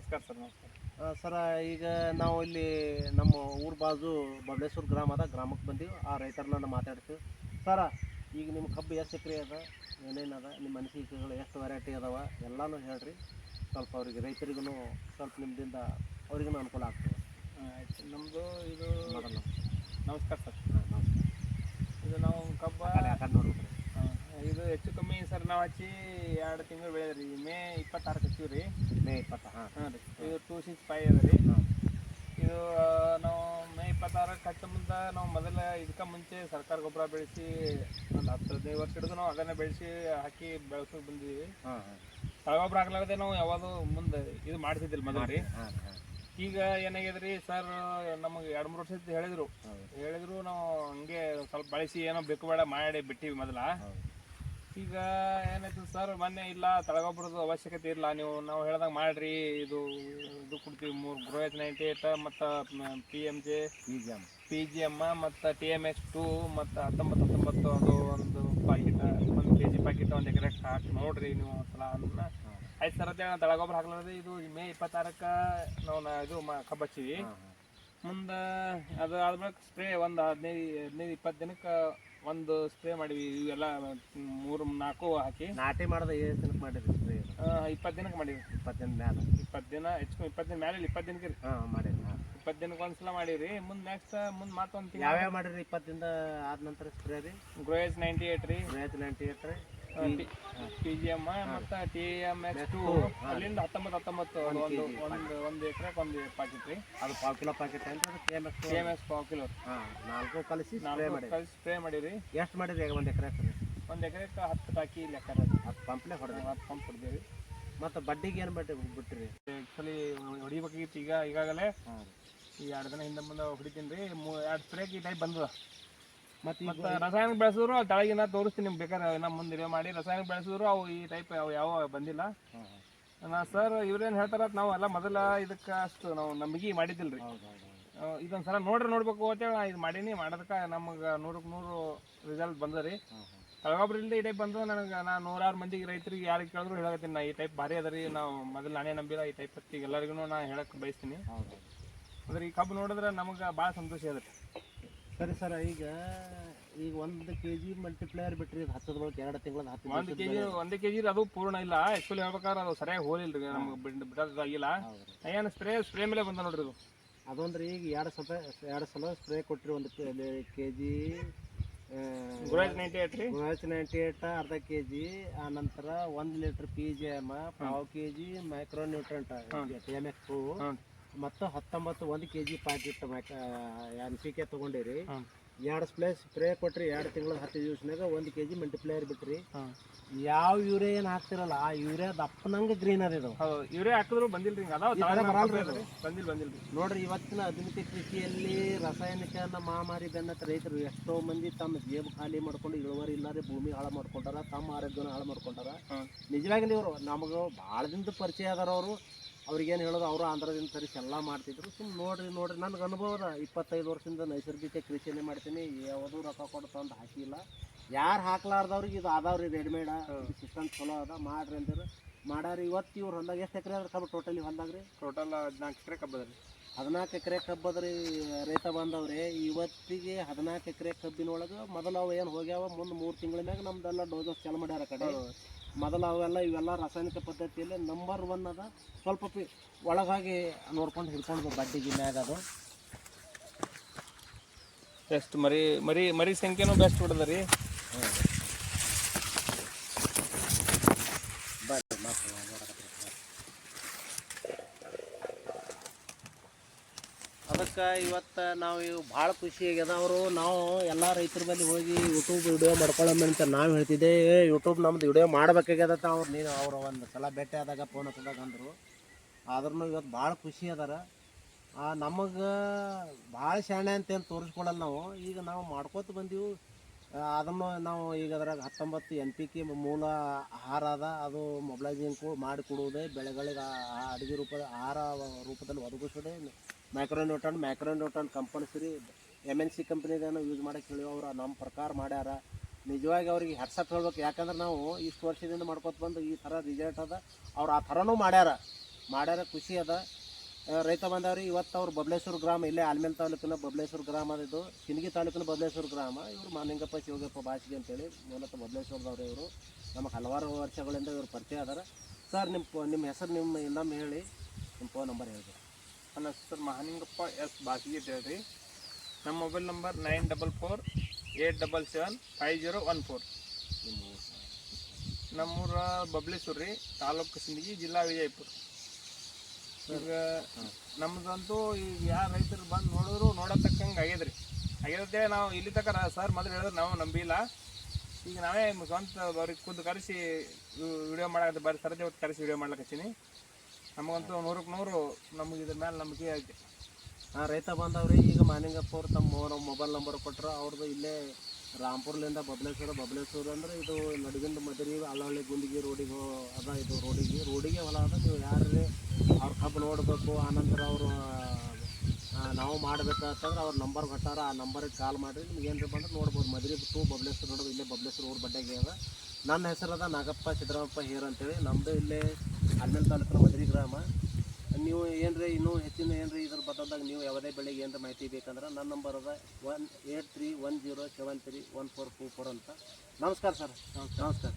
ನಮಸ್ಕಾರ ಸರ್. ನಮಸ್ಕಾರ ಸರ, ಈಗ ನಾವು ಇಲ್ಲಿ ನಮ್ಮ ಊರ ಬಾಜು ಬಬಲೇಶ್ವರ ಗ್ರಾಮಕ್ಕೆ ಬಂದೀವಿ. ಆ ರೈತರನ್ನ ಮಾತಾಡ್ತೀವಿ. ಸರ, ಈಗ ನಿಮ್ಮ ಕಬ್ಬು ಎಷ್ಟು ಎಕರೆ ಅದ, ಏನೇನದ, ನಿಮ್ಮ ಅನಿಸಿಕೆಗಳು ಎಷ್ಟು ವೆರೈಟಿ ಅದಾವ ಎಲ್ಲನೂ ಹೇಳ್ರಿ. ಸ್ವಲ್ಪ ಅವ್ರಿಗೆ ರೈತರಿಗೂ ಸ್ವಲ್ಪ ನಿಮ್ಮದಿಂದ ಅವ್ರಿಗೂ ಅನುಕೂಲ ಆಗ್ತದೆ. ಆಯ್ತು. ನಮ್ಮದು ಇದು ಮೊದಲು ನಮಸ್ಕಾರ ಸರ್. ನಮಸ್ಕಾರ. ಇದು ನಾವು ಕಬ್ಬ ಯಾಕಂದ್ರೆ ನೋಡ್ರಿ, ಇದು ಹೆಚ್ಚು ಕಮ್ಮಿ ಸರ್ ನಾವು ಹಚ್ಚಿ 2 ತಿಂಗಳು ಬೆಳೆದ್ರಿ. ಮೇ 26 ಹಚ್ಚಿವಿ ರೀ. ಮೇ 20. ಹಾಂ ರೀ. ಇದು 265 ಅದ ರೀ. ಇದು ನಾವು ಮೇ 26ಕ್ಕೆ ಹಚ್ಚ ಮುಂದೆ ನಾವು ಇದಕ್ಕೆ ಮುಂಚೆ ಸರ್ಕಾರ ಗೊಬ್ಬರ ಬೆಳೆಸಿ ಒಂದು 10-15 ವರ್ಷ ಹಿಡಿದು ನಾವು ಅದನ್ನು ಬೆಳೆಸಿ ಹಾಕಿ ಬೆಳೆಸೋಕೆ ಬಂದಿದ್ದೀವಿ. ಗೊಬ್ಬರ ಹಾಕ್ಲಾರ್ದೆ ನಾವು ಯಾವುದು ಮುಂದೆ ಇದು ಮಾಡ್ತಿದ್ದಿಲ್ಲ ಮೊದಲು ರೀ. ಈಗ ಏನಾಗ್ಯದ್ರಿ ಸರ್, ನಮಗೆ 2-3 ವರ್ಷ ಹೇಳಿದ್ರು ನಾವು ಹಂಗೆ ಸ್ವಲ್ಪ ಬಳಸಿ ಏನೋ ಬೇಕು ಬೇಡ ಮಾಡಿ ಬಿಟ್ಟಿವಿ ಮೊದಲ. ಈಗ ಏನಾಯ್ತು ಸರ್, ಮೊನ್ನೆ ಇಲ್ಲ ತಳಗೊಬ್ಬರದ ಅವಶ್ಯಕತೆ ಇಲ್ಲ, ನಾವು ಹೇಳ್ದಂಗೆ ಮಾಡಿರಿ, ಇದು ಕೊಡ್ತೀವಿ 3 ಗ್ರೋಯತ್ 98 ಮತ್ತು PGM ಮತ್ತು TMX2 ಮತ್ತು 19 ಅದು ಒಂದು ಪಾಕಿಟ್, 1 kg ಪಾಕಿಟ್ 1 ಎಕರೆ ಹಾಕಿ ನೋಡ್ರಿ ನೀವು ಒಂದ್ಸಲ ಅನ್ನ. ಆಯ್ತು ಸರ್ ಅಂತೇಳಿ ನಾವು ತಳಗೊಬ್ಬರ ಹಾಕ್ಲಾರ್ದೆ ಇದು ಮೇ 26ಕ್ಕೆ ನಾವು ಇದು ಕಬ್ಬು ಹಚ್ಚಿವಿ. ಮುಂದೆ ಅದು ಆದ್ಮೇಲೆ ಸ್ಪ್ರೇ ಒಂದು 15-20 ದಿನಕ್ಕೆ ಒಂದು ಸ್ಪ್ರೇ ಮಾಡಿವಿ. ಇವೆಲ್ಲ 3-4 ಹಾಕಿ ನಾಟಿ ಮಾಡೋದು ಎಷ್ಟು ದಿನಕ್ಕೆ ಮಾಡಿರಿ ಸ್ಪ್ರೇ? 20 ದಿನಕ್ಕೆ ಮಾಡಿವಿ. 20 ದಿನ ಮೇಲೆ? 20 ದಿನ ಹೆಚ್ಚು 20 ದಿನ ಮೇಲೆ 20 ದಿನಕ್ಕೆ ರೀ. ಮಾಡಿರಿ. 20 ದಿನಕ್ಕೆ ಒಂದ್ಸಲ ಮಾಡಿವ್ರಿ. ಮುಂದೆ ನೆಕ್ಸ್ಟ್ ಮತ್ತೊಂದು ತಿಂಗಳು ಯಾವ್ಯಾವ ಮಾಡಿರಿ 20 ದಿನದ ಆದ ನಂತರ ಸ್ಪ್ರೇ ರೀ? ಗ್ರೋಯಸ್ 98 ರೀ, ಗ್ರೋಯತ್ 98 ರೀ, PGM ಮತ್ತು TMX2 ಅಲ್ಲಿಂದ 19 ಒಂದು ಎಕರೆಗೆ 1 ಪಾಕೆಟ್ ರೀ. ಅದು 1/4 ಕಿಲೋ ಪಾಕೆಟ್ ಅಂದ್ರೆ TMX 1/4 ಕಿಲೋ. 4 ಕಲಿಸಿ ಸ್ಪ್ರೇ ಮಾಡಿರಿ. ಎಷ್ಟು ಮಾಡಿರಿ? 1 ಎಕರೆಗೆ 1 ಎಕರೆಗೆ 10 ಟಾಕಿ ಲೆಕ್ಕ 10 ಪಂಪ್ಲೆ ಹೊಡೆದ್ರಿ? 10 ಪಂಪ್ ಹೊಡೆದೇವಿ. ಮತ್ತು ಬಡ್ಡಿಗೆ ಏನು ಬಿಟ್ಟಿರಿ? ಆ್ಯಕ್ಚುಲಿ ಹೊಡಿಬೇಕಾಗಿತ್ತು. ಈಗಾಗಲೇ ಈ 2 ದಿನ ಹಿಂದೆ ಮುಂದೆ ಹೊಡಿತೀನಿ ರೀ. 2 ಸ್ಪ್ರೇಗೆ ಈ ಟೈಪ್ ಬಂದದ. ಮತ್ತು ರಾಸಾಯನಿಕ ಬೆಳೆಸಿದ್ರು ತಳಗಿನ ತೋರಿಸ್ತೀನಿ ನಿಮ್ಗೆ ಬೇಕಾದ್ರೆ. ನಮ್ಮ ಮುಂದೆ ಮಾಡಿ ರಾಸಾಯನಿಕ ಬೆಳೆಸಿದ್ರು ಅವು ಈ ಟೈಪ್ ಯಾವ ಬಂದಿಲ್ಲ. ಸರ್ ಇವ್ರೇನು ಹೇಳ್ತಾರ, ನಾವು ಎಲ್ಲ ಮೊದಲ ಇದಕ್ಕೆ ಅಷ್ಟು ನಾವು ನಂಬಿಕೆ ಮಾಡಿದ್ದಿಲ್ಲ ರೀ. ಇದೊಂದು ಸಲ ನೋಡ್ಬೇಕು ಅಂತೇಳಿ ಇದು ಮಾಡೀನಿ. ಮಾಡೋದಕ್ಕೆ ನಮಗೆ 100ಕ್ಕೆ 100 ರಿಸಲ್ಟ್ ಬಂದ ರೀ. ತಳಗೊಬ್ಬರಿಂದ ಈ ಟೈಪ್ ಬಂದು ನನಗೆ ನಾನು 100 ಮಂದಿಗೆ ರೈತರಿಗೆ ಯಾರಿಗೆ ಕೇಳಿದ್ರು ಹೇಳಕತ್ತೀನಿ, ನಾ ಈ ಟೈಪ್ ಭಾರಿ ಅದ ರೀ. ನಾವು ಮೊದಲು ನಾನೇ ನಂಬಿಲ್ಲ, ಈ ಟೈಪ್ ಹತ್ತಿಗೆ ಎಲ್ಲರಿಗೂ ನಾನು ಹೇಳಕ್ಕೆ ಬಯಸ್ತೀನಿ. ಅಂದ್ರೆ ಈ ಕಬ್ಬು ನೋಡಿದ್ರೆ ನಮಗೆ ಭಾಳ ಸಂತೋಷ ಇದೆ. ಸರಿ ಸರ್, ಈಗ 1 kg ಮಲ್ಟಿಪ್ಲೇಯರ್ ಬಿಟ್ರಿ, ಅದು ಹಚ್ಚದ ಬಳಿಕ 2 ತಿಂಗಳ 1 kg ಅದು ಪೂರ್ಣ ಇಲ್ಲ. ಆ್ಯಕ್ಚುಲಿ ಹೇಳ್ಬೇಕಾದ್ರೆ ಅದು ಸರಿಯಾಗಿ ಹೋಲಿಲ್ಲ ರೀ, ನಮ್ಗೆ ಬಿಡೋದಾಗಿಲ್ಲ. ಏನು ಸ್ಪ್ರೇ ಮೇಲೆ ಬಂದ ನೋಡ್ರಿ ಇದು. ಅದೊಂದ್ರಿ ಈಗ 2 ಸಲ ಸ್ಪ್ರೇ ಕೊಟ್ಟಿರಿ. 1 kg ಗ್ರೋಯತ್ 98 ರೀ, ಗ್ರೋಯತ್ 98 ಅರ್ಧ kg, ಆ ನಂತರ 1 litre PGM, 1/4 kg micro nutrient TMX2 ಮತ್ತು 1 kg ಪಾಕೆಟ್ NPK ತೊಗೊಂಡಿರಿ. 2 ಸ್ಪ್ರೇ ಕೊಟ್ರಿ. 2 ತಿಂಗಳ 10 ದಿವಸನಾಗ 1 kg ಮಲ್ಟಿಪ್ಲೇಯರ್ ಬಿಟ್ರಿ. ಯಾವ ಯೂರಿಯಾ ಏನು ಹಾಕ್ತಿರಲ್ಲ, ಆ ಯೂರಿಯಾ ದಪ್ಪನಂಗೆ ಗ್ರೀನ್ ಅದ. ಇದು ಯೂರಿಯಾ ಹಾಕಿದ್ರು ಬಂದಿಲ್ರಿ. ಬಂದಿಲ್ಲ ನೋಡ್ರಿ. ಇವತ್ತಿನ ಆಧುನಿಕ ಕೃಷಿಯಲ್ಲಿ ರಾಸಾಯನಿಕನ ಮಹಾಮಾರಿ ಬೆನ್ನತ್ತ ರೈತರು ಎಷ್ಟೋ ಮಂದಿ ತಮ್ಮ ಜೇಬು ಖಾಲಿ ಮಾಡ್ಕೊಂಡು ಇಳುವರಿ ಇಲ್ಲಾರೆ ಭೂಮಿ ಹಾಳು ಮಾಡ್ಕೊಂಡಾರ, ತಮ್ಮ ಆರೋಗ್ಯನ ಹಾಳು ಮಾಡ್ಕೊಂಡಾರ. ನಿಜವಾಗ್ಲಿ ಇವರು ನಮಗೆ ಭಾಳ ದಿನದ ಪರಿಚಯ ಅದಾರ. ಅವ್ರಿಗೇನು ಹೇಳೋದು, ಅವರು ಆಂಧ್ರದಿಂದ ತರಿಸಿ ಎಲ್ಲ ಮಾಡ್ತಿದ್ರು. ನೋಡ್ರಿ ನನಗೆ ಅನುಭವ ಅದ. 25 ವರ್ಷದಿಂದ ನೈಸರ್ಗಿಕ ಕೃಷಿನೇ ಮಾಡ್ತೀನಿ. ಯಾವುದೂ ರೊಕ್ಕ ಕೊಡು ತಂದು ಹಾಕಿಲ್ಲ. ಯಾರು ಹಾಕ್ಲಾರ್ದವ್ರಿಗೆ ಇದು ಅದಾವ್ರಿ ರೆಡಿಮೇಡ. ಸಿಸ್ಟಮ್ ಚಲೋ ಅದ, ಮಾಡ್ರಿ ಅಂತಾರೆ. ಮಾಡಾರಿ. ಇವತ್ತು ಇವ್ರು ಹೊಲ್ದಾಗ ಎಷ್ಟು ಎಕರೆ ಅದ್ರ ಕಬ್ಬು ಟೋಟಲಿ ಹೊಲ್ದಾಗ ರೀ? ಟೋಟಲ್ 14 ಎಕರೆ ಕಬ್ಬು ಅದ ರೀ. 14 ಎಕರೆ ಕಬ್ಬು ಅದ ರೀ. ರೈತ ಬಂದವ್ರಿ ಇವತ್ತಿಗೆ 14 ಎಕರೆ ಕಬ್ಬಿನೊಳಗೆ ಮೊದಲು ಅವು ಏನು ಹೋಗ್ಯಾವ, ಮುಂದೆ 3 ತಿಂಗಳ ಮ್ಯಾಗ ನಮ್ದೆಲ್ಲ ಡೋಸಸ್ ಚಾಲು ಮಾಡ್ಯಾರ. ಕಡೆ ಮೊದಲು ಇವೆಲ್ಲ ರಾಸಾಯನಿಕ ಪದ್ಧತಿಯಲ್ಲಿ ನಂಬರ್ 1 ಅದ. ಸ್ವಲ್ಪ ಒಳಗಾಗಿ ನೋಡ್ಕೊಂಡು ಹಿಡ್ಕೊಂಡು ಬಡ್ಡಿಗೆ ಮ್ಯಾಗ ಅದು ಬೆಸ್ಟ್ ಮರಿ ಸಂಖ್ಯೆನೂ ಬೆಸ್ಟ್ ಹೊಡೆದ ರೀ. ಅದಕ್ಕೆ ಇವತ್ತು ನಾವು ಭಾಳ ಖುಷಿ ಆಗ್ಯದ. ನಾವು ಎಲ್ಲ ರೈತರ ಬಳಿ ಹೋಗಿ ಯೂಟ್ಯೂಬ್ ವಿಡಿಯೋ ಮಾಡ್ಕೊಳ್ಳೋಮಂತ ನಾವು ಹೇಳ್ತಿದ್ದೆ. ಯೂಟ್ಯೂಬ್ ನಮ್ದು ವಿಡಿಯೋ ಮಾಡ್ಬೇಕಾಗ್ಯದ. ಅವ್ರು ಒಂದು ಸಲ ಭೇಟಿ ಆದಾಗ ಫೋನ್ ಹಚ್ಚದಾಗ ಅಂದರು. ಆದ್ರೂ ಇವತ್ತು ಭಾಳ ಖುಷಿ ಅದಾರ. ನಮಗೆ ಭಾಳ ಶಾಣೆ ಅಂತೇನು ತೋರಿಸ್ಕೊಡಲ್ಲ ನಾವು. ಈಗ ನಾವು ಮಾಡ್ಕೋತ ಬಂದೀವಿ. ಅದನ್ನು ನಾವು ಈಗ ಅದ್ರಾಗ 19 NPK ಮೂಲ ಆಹಾರ ಅದ. ಅದು ಮೊಬಿಲೈಸಿಂಗ್ ಮಾಡಿ ಕೊಡುವುದೇ, ಬೆಳೆಗಳಿಗೆ ಅಡುಗೆ ಆಹಾರ ರೂಪದಲ್ಲಿ ಒದಗಿಸೋದೇ ಮೈಕ್ರೋ ನ್ಯೂಟ್ರನ್ ಕಂಪಲ್ಸರಿ MNC ಕಂಪ್ನಿದೇನೋ ಯೂಸ್ ಮಾಡೋಕ್ಕೆ ಹೇಳಿ ಅವ್ರು ನಮ್ಮ ಪ್ರಕಾರ ಮಾಡ್ಯಾರ. ನಿಜವಾಗಿ ಅವ್ರಿಗೆ ಹೆಡ್ಸಪ್ ಹೇಳ್ಬೇಕು. ಯಾಕಂದ್ರೆ ನಾವು ಇಷ್ಟು ವರ್ಷದಿಂದ ಮಾಡ್ಕೊತ ಬಂದು ಈ ಥರ ರಿಸಲ್ಟ್ ಅದ. ಅವ್ರು ಆ ಥರನೂ ಮಾಡ್ಯಾರ. ಮಾಡ್ಯಾರ, ಖುಷಿ ಅದ. ರೈತ ಬಂದವ್ರಿ ಇವತ್ತು ಅವ್ರು ಬಬಲೇಶ್ವರ ಗ್ರಾಮ, ಇಲ್ಲೇ ಆಲ್ಮೇಲ್ ತಾಲೂಕಿನ ಬಬಲೇಶ್ವರ ಗ್ರಾಮ ಅದಿದ್ದು, ಸಿಂದಗಿ ತಾಲೂಕಿನ ಬಬಲೇಶ್ವರ ಗ್ರಾಮ. ಇವರು ಮಾನಿಂಗಪ್ಪ ಶಿವಗಪ್ಪ ಬಾಚಿಗೆ ಅಂತೇಳಿ ಮೂಲತಃ ಬಬಲೇಶ್ವರದವ್ರು. ಇವರು ನಮಗೆ ಹಲವಾರು ವರ್ಷಗಳಿಂದ ಇವರು ಪರಿಚಯ ಅದಾರ. ಸರ್ ನಿಮ್ಮ ಹೆಸರು ಇನ್ನೊಮ್ಮೆ ಹೇಳಿ, ನಿಮ್ಮ ಫೋನ್ ನಂಬರ್ ಹೇಳ್ರಿ. ನನ್ನ ಹೆಸರು ಮಹಾನಿಂಗಪ್ಪ ಎಸ್ ಬಾಸಿಗೆ ಅಂತ ಹೇಳ್ರಿ. ನಮ್ಮ ಮೊಬೈಲ್ ನಂಬರ್ 9448775014. ನಮ್ಮೂರ ಬಬಲೇಶ್ವರ ರೀ, ತಾಲೂಕು ಸಿಂದಗಿ, ಜಿಲ್ಲಾ ವಿಜಯಪುರ. ಈಗ ನಮ್ದಂತೂ ಈಗ ಯಾರು ರೈತರು ಬಂದು ನೋಡಿದ್ರು ನೋಡತಕ್ಕಂಗೆ ಆಗ್ಯದ್ರಿ. ಆಗ್ಯದೇ ನಾವು ಇಲ್ಲಿ ತನಕ ಸರ್ ಮೊದಲು ಹೇಳಿದ್ರೆ ನಾವು ನಂಬಿಲ್ಲ. ಈಗ ನಾವೇ ಸ್ವಂತ ಅವ್ರಿಗೆ ಖುದ್ದು ಕರೆಸಿ ವಿಡಿಯೋ ಮಾಡಕ್ಕೆ ಬರೀ ಸರತಿ ಹೊತ್ತು ಕರೆಸಿ ವಿಡಿಯೋ ಮಾಡ್ಲಿಕ್ಕತ್ತೀನಿ. ನಮಗಂತೂ 100ಕ್ಕೆ 100 ನಮಗೆ ಇದ್ರ ಮೇಲೆ ನಂಬಿಕೆ ಐತೆ. ರೈತ ಬಂದವ್ರಿ, ಈಗ ಮಾನಿಂಗಪ್ಪ ಅವ್ರು ತಮ್ಮ ಮೊಬೈಲ್ ನಂಬರ್ ಕೊಟ್ಟರು. ಅವ್ರದ್ದು ಇಲ್ಲೇ ರಾಂಪುರ್ಲಿಂದ ಬಬಲೇಶ್ವರ ಅಂದರೆ ಇದು ನಡುಗಿಂದ ಮದರಿ ಹಳ್ಳಹಳ್ಳಿ ಗುಂದಿಗೆ ರೋಡಿಗೆ ಅದ. ಇದು ರೋಡಿಗೆ ಹೊಲ ಅದ. ನೀವು ಯಾರೇ ಅವ್ರ ಕಬ್ಬು ನೋಡಬೇಕು, ಆನಂತರ ಅವರು ನಾವು ಮಾಡಬೇಕಂತಂದ್ರೆ ಅವ್ರ ನಂಬರ್ ಕೊಟ್ಟಾರ. ಆ ನಂಬರಿಗೆ ಕಾಲ್ ಮಾಡಿರಿ, ನಿಮ್ಗೆ ಏನ್ರಿ ಬಂದ್ರೆ ನೋಡ್ಬೋದು. ಮದರಿ ಟು ಬಬಲೇಶ್ವರ ನೋಡೋದು, ಇಲ್ಲೇ ಬಬಲೇಶ್ವರ ಊರು ಬಡ್ಡೆಗೆ ಅದ. ನನ್ನ ಹೆಸರದ ನಾಗಪ್ಪ ಸಿದ್ದರಾಮಪ್ಪ ಹೇರ್ ಅಂತೇಳಿ. ನಮ್ಮದು ಇಲ್ಲೇ ಆಲ್ಮೇಲ್ ತಾಲೂಕಿನ ಮದರಿ ಗ್ರಾಮ. ನೀವು ಏನ್ರಿ ಇನ್ನೂ ಹೆಚ್ಚಿನ ಏನ್ರಿ ಇದ್ರ ಬದಲಾದಾಗ ನೀವು ಯಾವುದೇ ಬೆಳೆಗೆ ಏನಾರ ಮಾಹಿತಿ ಬೇಕಂದ್ರೆ ನನ್ನ ನಂಬರ್ ಅದ 18310731424 ಅಂತ. ನಮಸ್ಕಾರ ಸರ್. ನಮಸ್ಕಾರ.